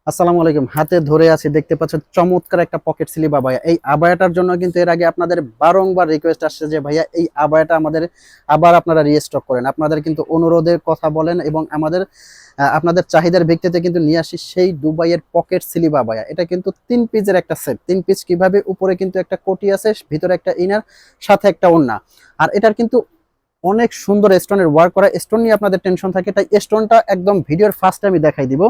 আসসালামু আলাইকুম। হাতে ধরে আছি, দেখতে পাচ্ছেন চমৎকার একটা পকেট স্লিভ আবায়া। এই আবায়াটার জন্য কিন্তু এর আগে আপনাদের বারংবার রিকোয়েস্ট আসছে যে ভাইয়া এই আবায়াটা আমাদের আবার আপনারা রিস্টক করেন। আপনাদের কিন্তু অনুরোধের কথা বলেন এবং আমাদের আপনাদের চাহিদার ভিত্তিতে কিন্তু নিয়ে আসি সেই দুবাইয়ের পকেট স্লিভ আবায়া। এটা কিন্তু 3 পিসের একটা সেট। 3 পিস কিভাবে, উপরে কিন্তু একটা কোটি আছে, ভিতরে একটা ইনার, সাথে একটা ওড়না। আর এটার কিন্তু অনেক সুন্দর স্টোনের ওয়ার্ক করা। স্টোন নিয়ে আপনাদের টেনশন থাকে, তাই স্টোনটা একদম ভিডিওর ফার্স্টে আমি দেখাই দিব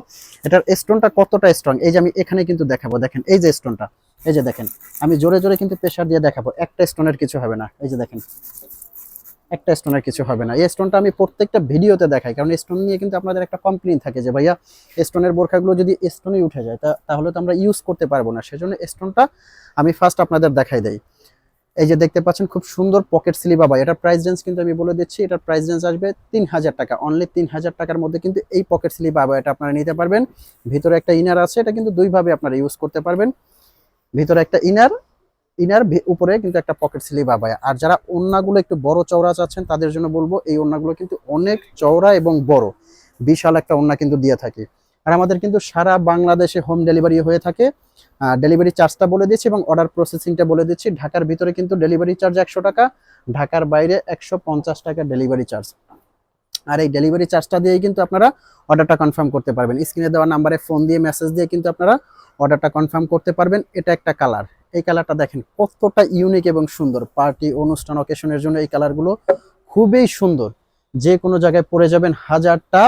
এটার স্টোনটা কতটা স্ট্রং। এই যে আমি এখানে কিন্তু দেখাবো, দেখেন এই যে স্টোনটা, এই যে দেখেন, আমি জোরে জোরে কিন্তু প্রেসার দিয়ে দেখাবো, একটা স্টোনের কিছু হবে না। এই যে দেখেন, একটা স্টোনের কিছু হবে না। এই স্টোনটা আমি প্রত্যেকটা ভিডিওতে দেখাই, কারণ স্টোন নিয়ে কিন্তু আপনাদের একটা কমপ্লেইন থাকে যে ভাইয়া স্টোনের বোরখাগুলো যদি স্টোনেই উঠে যায় তাহলে তো আমরা ইউজ করতে পারবো না। সেজন্য স্টোনটা আমি ফার্স্ট আপনাদের দেখাই দেই। এই যে দেখতে পাচ্ছেন খুব সুন্দর পকেট স্লিভ আবায়া। এটার প্রাইস রেঞ্জ কিন্তু আমি বলে দিচ্ছি, এটার প্রাইস রেঞ্জ আসবে 3000 টাকা। অনলি 3000 টাকার মধ্যে কিন্তু এই পকেট স্লিভ আবায়াটা আপনারা নিতে পারবেন। ভিতরে একটা ইনার আছে, এটা কিন্তু দুইভাবে আপনারা ইউজ করতে পারবেন। ভিতরে একটা ইনার, উপরে কিন্তু একটা পকেট স্লিভ আবায়া। আর যারা ওড়নাগুলো একটু বড় চওড়া চাচ্ছেন তাদের জন্য বলবো, এই ওড়নাগুলো কিন্তু অনেক চওড়া এবং বড়, বিশাল একটা ওড়না কিন্তু দিয়ে থাকি। আর আমাদের কিন্তু সারা বাংলাদেশে হোম ডেলিভারি হয়ে থাকে। ডেলিভারি চার্জটা বলে দিচ্ছি এবং অর্ডার প্রসেসিংটা বলে দিচ্ছি। ঢাকার ভিতরে কিন্তু ডেলিভারি চার্জ 100 টাকা, ঢাকার বাইরে 150 টাকা ডেলিভারি চার্জ। আর এই ডেলিভারি চার্জটা দিয়েই কিন্তু আপনারা অর্ডারটা কনফার্ম করতে পারবেন। স্ক্রিনে দেওয়া নাম্বারে ফোন দিয়ে মেসেজ দিয়ে কিন্তু আপনারা অর্ডারটা কনফার্ম করতে পারবেন। এটা একটা কালার, এই কালারটা দেখেন কতটা ইউনিক এবং সুন্দর। পার্টি, অনুষ্ঠান, অকেশনের জন্য এই কালারগুলো খুবই সুন্দর। যে কোনো জায়গায় পরে যাবেন, হাজারটা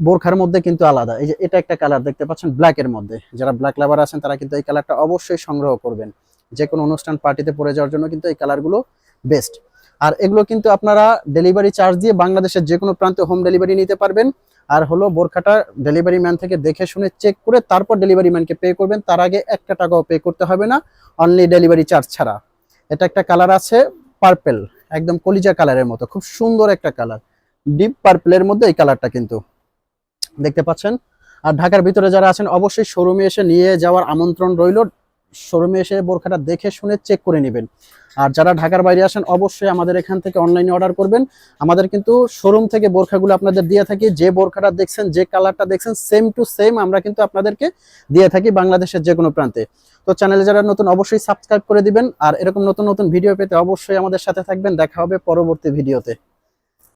বোরখার মধ্যে কিন্তু আলাদা। এই যে এটা একটা কালার দেখতে পাচ্ছেন ব্ল্যাকের মধ্যে, যারা ব্ল্যাক লাভার আছেন তারা কিন্তু এই কালারটা অবশ্যই সংগ্রহ করবেন। যে কোনো অনুষ্ঠান পার্টিতে পরে যাওয়ার জন্য কিন্তু এই কালারগুলো বেস্ট। আর এগুলো কিন্তু আপনারা ডেলিভারি চার্জ দিয়ে বাংলাদেশের যে কোনো প্রান্তে হোম ডেলিভারি নিতে পারবেন। আর হলো বোরখাটা ডেলিভারি ম্যান থেকে দেখে শুনে চেক করে তারপর ডেলিভারি ম্যানকে পে করবেন, তার আগে একটা টাকাও পে করতে হবে না, অনলি ডেলিভারি চার্জ ছাড়া। এটা একটা কালার আছে পার্পেল, একদম কলিজা কালারের মতো, খুব সুন্দর একটা কালার, ডিপ পার্পেলের মধ্যে এই কালারটা কিন্তু দেখতে পাচ্ছেন। আর ঢাকার ভিতরে যারা আছেন অবশ্যই শোরুমে এসে নিয়ে যাওয়ার আমন্ত্রণ রইল। শোরুমে এসে বোরখাটা দেখে শুনে চেক করে নেবেন। আর যারা ঢাকার বাইরে আসেন অবশ্যই আমাদের এখান থেকে অনলাইনে অর্ডার করবেন। আমাদের কিন্তু শোরুম থেকে বোরখাগুলো আপনাদের দিয়ে থাকি। যে বোরখাটা দেখছেন, যে কালারটা দেখছেন, সেম টু সেম আমরা কিন্তু আপনাদেরকে দিয়ে থাকি বাংলাদেশের যে কোনো প্রান্তে। তো চ্যানেলে যারা নতুন অবশ্যই সাবস্ক্রাইব করে দিবেন। আর এরকম নতুন নতুন ভিডিও পেতে অবশ্যই আমাদের সাথে থাকবেন। দেখা হবে পরবর্তী ভিডিওতে।